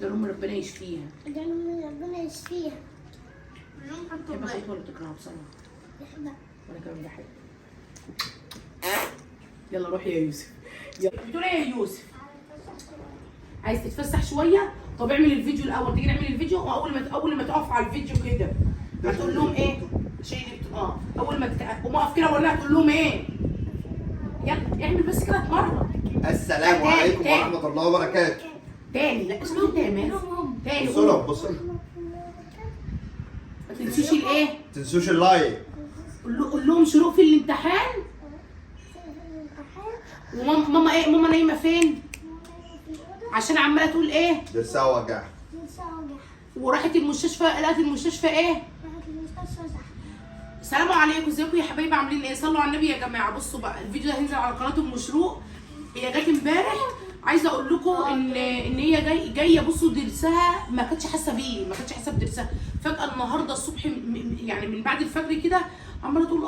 ده ام ربنا يشفيها. ده ام ربنا يشفيها. بحبها خيط ولا بتكرهها بصراحه؟ بحبها. وانا كمان بحب. يلا روح يا يوسف. بتقول ايه يا يوسف؟ عايز تتفسح شويه؟ طب اعمل الفيديو الاول، تيجي نعمل الفيديو، واول ما تقف على الفيديو كده هتقول لهم ايه؟ اول ما تقوم اقف كده ولا هتقول لهم ايه؟ يلا اعمل بس كده اتمرن. السلام عليكم ورحمه الله وبركاته. تاني لا اسمه تاني. تاني بصوا لهم بصوا ما تنسوش الايه؟ ما تنسوش اللايك. قول لهم شروق في الامتحان. وماما ايه؟ ماما نايمه فين؟ عشان عماله تقول ايه؟ درسها وجع. وراحت المستشفى، لقت المستشفى ايه؟ السلام عليكم، ازيكم يا حبايبي عاملين ايه؟ صلوا على النبي يا جماعه. بصوا بقى الفيديو ده هينزل على قناه ام شروق. هي جت امبارح، عايزه اقول لكم ان هي جايه. بصوا درسها ما كانتش حاسه بيه، ما كانتش حاسه بدرسها. فجاه النهارده الصبح يعني من بعد الفجر كده عماله تقول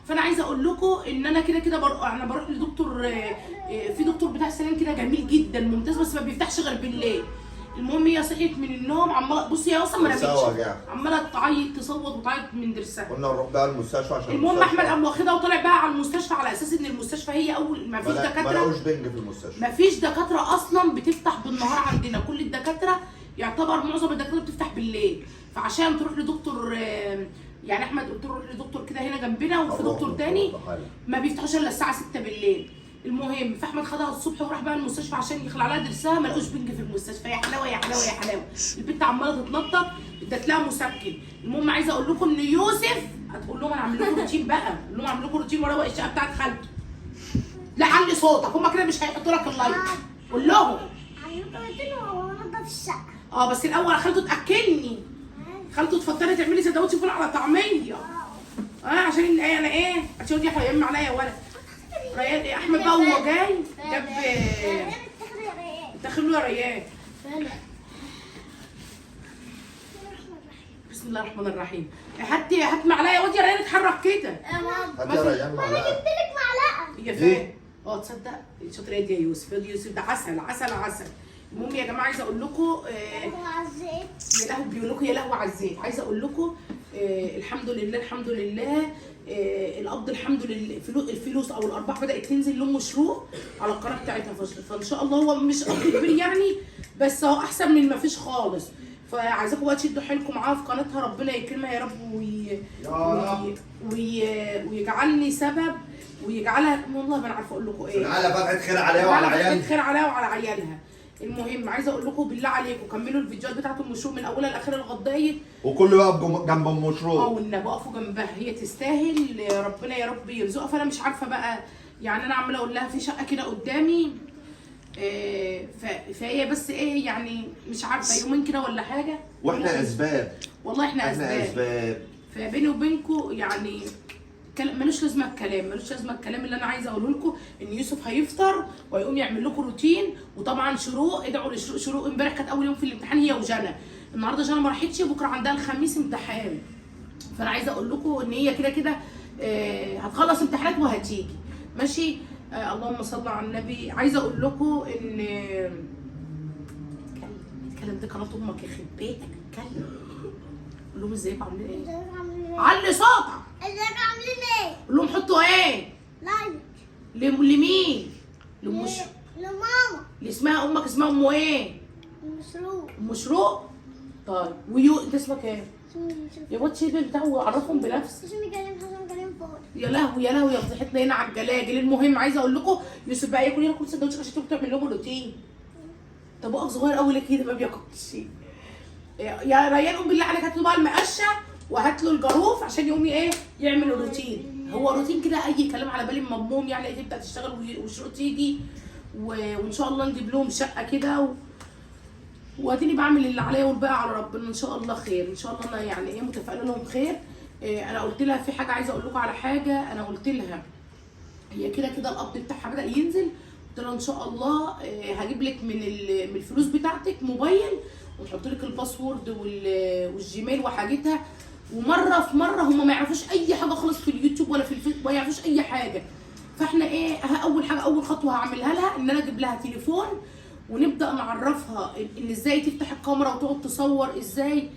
فانا عايزه اقول لكم ان انا كده انا بروح لدكتور، في دكتور بتاع سنان كده جميل جدا ممتاز، بس ما بيفتحش غير بالليل. المهم هي صحيت من النوم عماله، بصي هي اصلا ما نامتش، عماله تعيط تصوت وتعيط من درسها. قلنا نروح بقى المستشفى عشان المهم احمد قام واخدها وطلع بقى على المستشفى على اساس ان المستشفى هي اول ما فيش دكاتره، ما لقوش بنج في المستشفى، ما فيش دكاتره اصلا بتفتح بالنهار عندنا. كل الدكاتره يعتبر معظم الدكاتره بتفتح بالليل. فعشان تروح لدكتور، يعني احمد قلت له روح لدكتور كده هنا جنبنا، وفي دكتور تاني ما بيفتحوش الا الساعه 6 بالليل. المهم فاحمد خدها الصبح وراح بقى المستشفى عشان يخلع لها درسها، ما لقوش بنج في المستشفى. يا حلاوه يا حلاوه يا حلاوه، البنت عماله تتنطط، ادت لها مسكن. المهم عايزه اقول لكم ان يوسف، هتقول لهم انا هعمل لكم روتين بقى، قول لهم هعمل لكم روتين وروق الشقه بتاعت خالته. لا علي صوتك، هم كده مش هيحطوا لك اللايك. قول لهم هعمل لكم روتين وانضف الشقه. بس الاول خالته تاكلني، خالته تفضلي تعملي سندوتش فول على طعميه. عشان انا ايه؟ عشان دي هيم عليا يا ولد. ريان ايه احمد بقى وهو جاي جاب داخل له يا ريان. بسم الله الرحمن الرحيم. هات معلقه يا واد يا ريان، اتحرك كده. هات يا ريان معلقه. انا جبت لك معلقه. هي فين؟ تصدق شاطر يا يوسف، يا يوسف ده عسل عسل عسل. المهم يا جماعه عايزه اقول لكم يا لهوي، بيقول لكم يا لهوي على الزيت. عايزه اقول لكم الحمد لله الحمد لله، القبض الحمد لله، الفلوس او الارباح بدات تنزل لام شروق على القناه بتاعتها. فان شاء الله هو مش قبض كبير يعني، بس هو احسن من ما فيش خالص. فعايزاكم بقى تشدوا حيلكم معاها في قناتها، ربنا يكرمها يا رب ويجعلني سبب، ويجعلها والله ما انا عارفه اقول لكم ايه، على فتحه خير عليها وعلى عيالها، فتحه خير عليها وعلى عيالها. المهم عايزه اقول لكم بالله عليكم كملوا الفيديوهات بتاعت ام شروق من اولها لاخرها لغايه وكله يقف جنب ام شروق. والنبي وقفوا جنبها، هي تستاهل، ربنا يا رب يرزقها. فانا مش عارفه بقى يعني، انا عماله اقول لها في شقه كده قدامي، فهي بس ايه يعني مش عارفه يومين كده ولا حاجه، واحنا اسباب، والله احنا اسباب. فبيني وبينكم يعني ملوش لازمه الكلام، ملوش لازمه الكلام. اللي انا عايزه اقوله لكم ان يوسف هيفطر وهيقوم يعمل لكم روتين. وطبعا شروق ادعوا لشروق. شروق امبارح كانت اول يوم في الامتحان هي وجنى، النهارده جنى ما راحتش، بكره عندها الخميس امتحان. فانا عايزه اقول لكم ان هي كده هتخلص امتحانات وهتيجي ماشي. اللهم صل على النبي. عايزه اقول لكم ان اتكلم، دي قناه امك يخرب بيتك، اتكلم قول لهم ازيكم عاملين ايه؟ علي صوتك. ازيك عاملين ايه؟ قول لهم حطوا ايه؟ لايك. لمين؟ لماما. اللي اسمها امك اسمها ام ايه؟ ام شروق. ام شروق. طيب انت اسمك ايه؟ يا واد شيل البتاع وعرفهم بنفسك. اسمي كريم حسن كريم فؤاد. يا لهوي يا لهوي يا فضيحتنا هنا على الجلاجل. المهم عايزه اقول لكم يوسف بقى ياكل كل سندوتش عشان تبقوا تعمل لهم روتين. طب بقى صغير قوي ليه كده ما بياكلش. يا ريان قوم بالله عليك هات له بقى المقشه وهات له الجاروف عشان يقوم ايه يعمل الروتين. هو روتين كده اي كلام على بالي مضمون يعني، تبدا تشتغل وشروق تيجي وان شاء الله نجيب لهم شقه كده واديني بعمل اللي عليا والباقي على ربنا. ان شاء الله خير، ان شاء الله انا يعني ايه متفائله لهم خير. انا قلت لها في حاجه عايزه اقول لكم على حاجه. انا قلت لها هي كده القبض بتاعها بدا ينزل، قلت لها ان شاء الله هجيب لك من الفلوس بتاعتك موبايل ونحط لك الباسورد والجيميل وحاجتها. ومره في مره هم ما يعرفوش اي حاجه خالص في اليوتيوب ولا في الفيسبوك، ما يعرفوش اي حاجه. فاحنا ايه اول حاجه اول خطوه هعملها لها ان انا اجيب لها تليفون ونبدا نعرفها ان ازاي تفتح الكاميرا وتقعد تصور ازاي.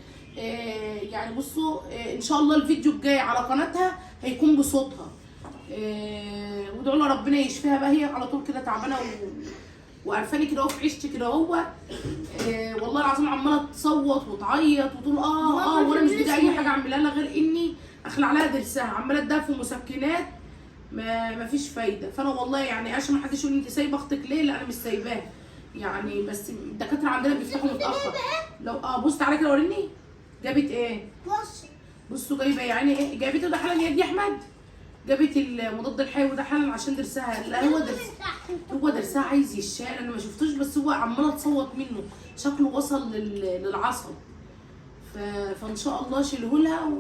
يعني بصوا ان شاء الله الفيديو الجاي على قناتها هيكون بصوتها. وادعوا لها ربنا يشفيها بقى، هي على طول كده تعبانه وقرفاني كده في عيشتي كده هو. والله العظيم عماله تصوت وتعيط وتقول وانا مش بدي اي حاجه اعملها لها غير اني اخلع لها ضرسها، عماله اديها في مسكنات ما فيش فايده. فانا والله يعني عشان ما حدش يقول انت سايبه اختك ليه، لا انا مش سايباها يعني، بس الدكاتره عندنا بيفتحوا متاخر. لو بص تعالى كده وريني جابت ايه. بصوا جايبه يعني ايه، جابته ده حالا يا احمد، جابت المضاد الحيوي ده حالا عشان ضرسها. لا هو ضرسها عايز يشال، انا ما شفتوش بس هو عماله تصوت منه، شكله وصل للعصب. فان شاء الله شيله لها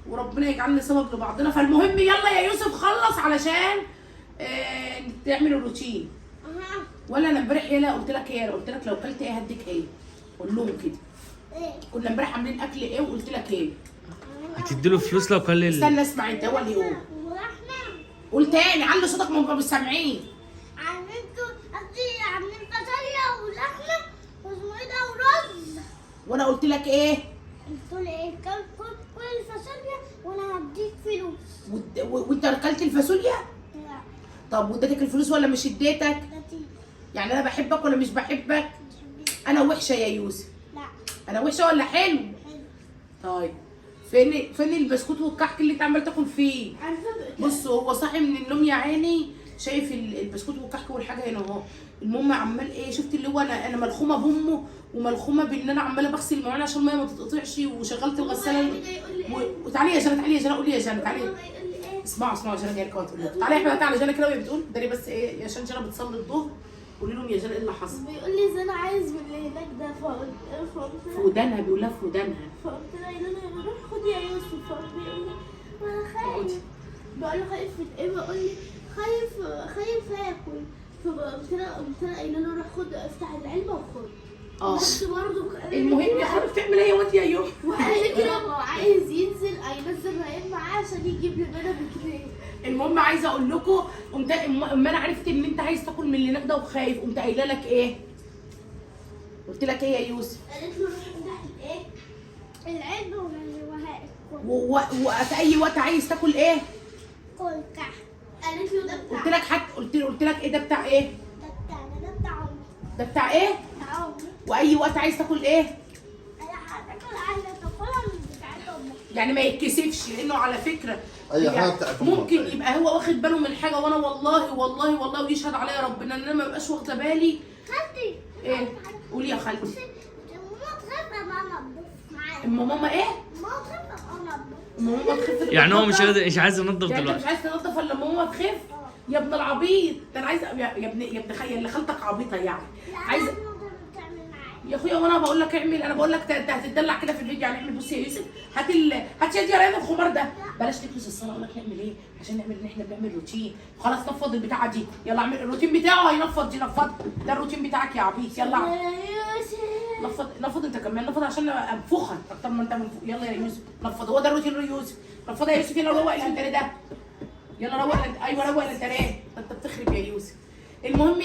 وربنا يجعلنا سبب لبعضنا. فالمهم يلا يا يوسف خلص علشان تعمل الروتين. ولا انا امبارح يلا قلت لك ايه، قلت لك لو كلت ايه هديك ايه، قول لهم كده. كنا امبارح عاملين اكل ايه وقلت لك ايه، هتديله فلوس لو كل استنى اسمع انت، هو اللي يقول. قول تاني، علي صوتك ما مش سامعين. عاملين فاصوليا ولحمه واسمه ايه ده ورز. وانا قلت لك ايه؟ قلت له ايه، كل الفاصوليا وانا هديك فلوس. وانت اكلت الفاصوليا؟ لا. طب واديتك الفلوس ولا مش اديتك؟ يعني انا بحبك ولا مش بحبك؟ انا وحشه يا يوسف؟ لا. انا وحشه ولا حلو؟ طيب فين البسكوت والكحك اللي انت عمال تاكل فيه؟ بصوا هو صاحي من النوم يا عيني، شايف البسكوت والكحك والحاجه هنا اهو. المهم عمال ايه، شفت اللي هو انا ملخومه بامه وملخومه بان انا عماله بغسل المواعين عشان الميه ما تتقطعش، وشغلت الغساله. وتعالي يا جنى، تعالي يا جنى، قولي يا جنى، تعالي اسمعوا يا جنى جايه لكم تقول لكم. تعالي يا احمد، تعالى يا جنى كده وهي بتقول داري بس ايه عشان جنى بتصلي الظهر. قولي لهم يا جنى ايه اللي حصل. بيقول لي زين عايز من اللي هناك ده في ودانها، بيقول لها في ودانها. فقلت له روح خد يا يوسف. بيقول لي انا خايف. بقول له خايف من ايه؟ بقول لي خايف اكل. فقمت انا قايله له روح خد افتح العلبه وخد. بس برضه المهم يا حبيبتي تعمل ايه وانت يا يوم؟ وقال لي كده هو عايز ينزل رهيب معاه عشان يجيب لي منها بكتير. المهم عايزه اقول لكم، اما انا عرفت ان انت عايز تاكل من اللي هناك ده وخايف، قمت قايله لك ايه؟ قلت لك ايه يا يوسف؟ قالت له روح افتح الايه؟ العلبه وفي اي وقت عايز تاكل ايه؟ كل كحك. قالت له ده بتاع. قلت لك قلت لك ايه ده بتاع ايه؟ ده بتاعنا، ده بتاع عمري. ده بتاع ايه؟ بتاع عمري. واي وقت عايز تاكل ايه؟ انا هتاكل عايزه تاكلها من بتاعت امك. يعني ما يتكسفش، لانه على فكره اي حاجه بتاعت امك ممكن يبقى هو واخد باله من حاجه، وانا والله ويشهد عليا ربنا ان انا ما بقاش واخده بالي. خالتي. ايه؟ قولي يا خالتي. ماما تخاف لما انضف معاك. اما ماما ايه؟ ماما تخاف لما انضف. اما ماما تخف يعني هو تنضف؟ مش عايز ينضف يعني انت دلوقتي. مش عايز تنضف الا لما ماما تخف؟ يا ابن العبيط ده، انا عايزه يا ابن خالتي خالتك عبيطه يعني. عايزه تعمل معايا. يا اخويا وانا بقول لك اعمل، انا بقول لك انت هتتدلع كده في الفيديو يعني اعمل. بصي يا يوسف هات يا ريان الخمار ده، بلاش تكنس الصلاه. اقول لك نعمل ايه عشان نعمل ان احنا بنعمل روتين. خلاص نفض البتاعه دي، يلا اعمل الروتين بتاعه. هينفض دي نفض، ده الروتين بتاعك يا عبيط. يلا نفض انت كمان، نفض عشان انفخك اكتر ما انت منفوخ. يلا يا يوسف نفض، هو ده الروتين يا يوسف. نفض يا يوسف، يلا روق الانتريه ده، يلا روق ايوه روق الانتريه. انت بتخرب يا يوسف. المهم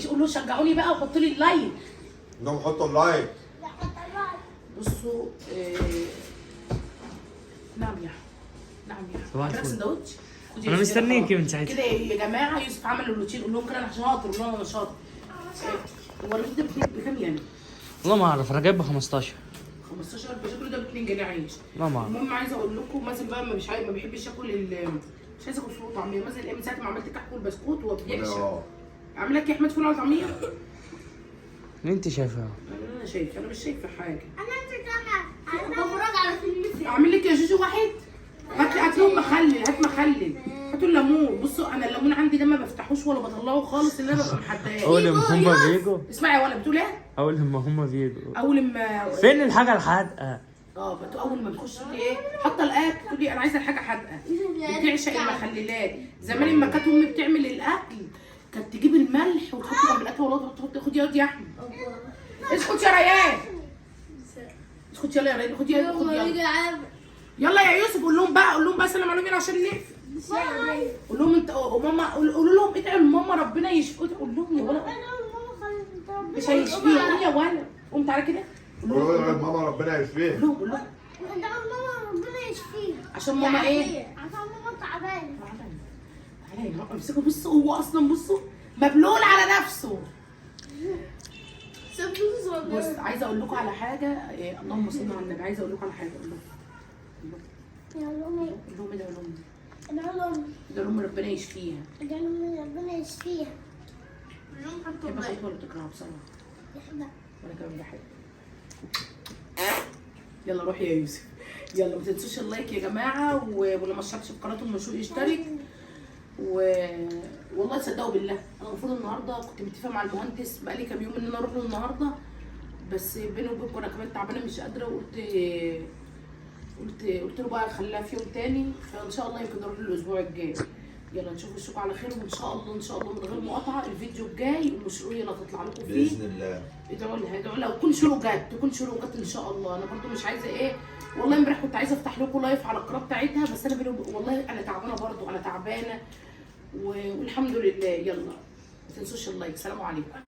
قولوا شجعوني بقى وحطوا لي اللايك. انهم حطوا اللايك. لا حتى الراي. بصوا نعم يا صباح عندك الفل. سندوتش؟ انا مستنيكي من ساعتها. كده يا جماعه يوسف عمل الروتين، قول لهم كده انا شاطر، قول لهم انا شاطر. هو الروتين ده بكام يعني؟ والله ما اعرف، انا جايبه 15. 15 بشكله ده ب 2 جنيه عيش. لا ما اعرف. المهم عايزه اقول لكم مثلا بقى ما بيحبش ياكل مش عايزه اكل فول وطعميه مثلا. ايه من ساعه ما عملت كحك والبسكوت وهو بيعشق. اعمل لك يا احمد فول وطعميه؟ اللي انت شايفها. انا شايفه، انا مش شايفه حاجه. انا انت كمان. بتفرج على فيلم اعمل لك يا جوجو واحد. هات لهم مخلل، هات مخلل، هاتوا الليمون. بصوا انا الليمون عندي ده ما بفتحوش ولا بطلعه خالص، اللي انا ببقى محداه. اول ما هم بيجوا. اسمعي يا ولا بتقول ايه؟ اول ما هم بيجوا. اول ما فين الحاجه الحادقه؟ اول ما بتخش تقول لي ايه؟ حاطه الاكل تقول لي انا عايزه الحاجه حادقه. بتعشق المخللات. زمان لما كانت امي بتعمل الاكل كانت تجيب الملح وتحطه جنب الاكل، والله تحط. خد يا احمد، اسكت يا ريان، اسكت يلا يا ريان، خد يلا. يلا يا يوسف قول لهم بقى سلام عليكم عشان نقفل. قول لهم انت وماما، قولوا لهم ادعوا لماما ربنا يشفيكم. قول لهم يا ولد. مش هيشفيها. قوم يا ولد، قوم تعالى كده. قولوا له ماما ربنا يشفيه. قول لهم ندعو ماما ربنا يشفيها. عشان ماما ايه؟ عشان ماما تعبانه. تعالى يا ماما امسكوا. بصوا هو اصلا بصوا مبلول على نفسه. بص عايزه اقول لكم على حاجه. إيه اللهم صل على النبي. عايزه اقول لكم على حاجه. قول لهم يا لومي قول لهم ادعوا لهم. ادعو لهم ادعوا لهم ربنا يشفيها. ادعو لهم ربنا يشفيها. بحب اخوك ولا بتكرهها بصراحه؟ يحبها. وانا كمان بحب. يلا روح يا يوسف. يلا ما تنسوش اللايك يا جماعه، واللي ما اشتركش في قناه المشهور يشترك. والله تصدقوا بالله انا المفروض النهارده كنت متفقه مع المهندس بقالي كام يوم ان انا اروح له النهارده، بس بيني وبينكم انا كمان تعبانه مش قادره، قلت له بقى خليها في يوم تاني، فان شاء الله يمكن نروح له الاسبوع الجاي. يلا نشوف الشوك على خير، وان شاء الله ان شاء الله من غير مقاطعه الفيديو الجاي المشروع اللي هتطلع لكم فيه باذن الله. ادعوا لها وكل شروقات ان شاء الله. انا برضو مش عايزه ايه، والله امبارح كنت عايزه افتح لكم لايف على القناه بتاعتها، بس انا والله انا تعبانه برضو، انا تعبانه والحمد لله. يلا ما تنسوش اللايك. سلام عليكم.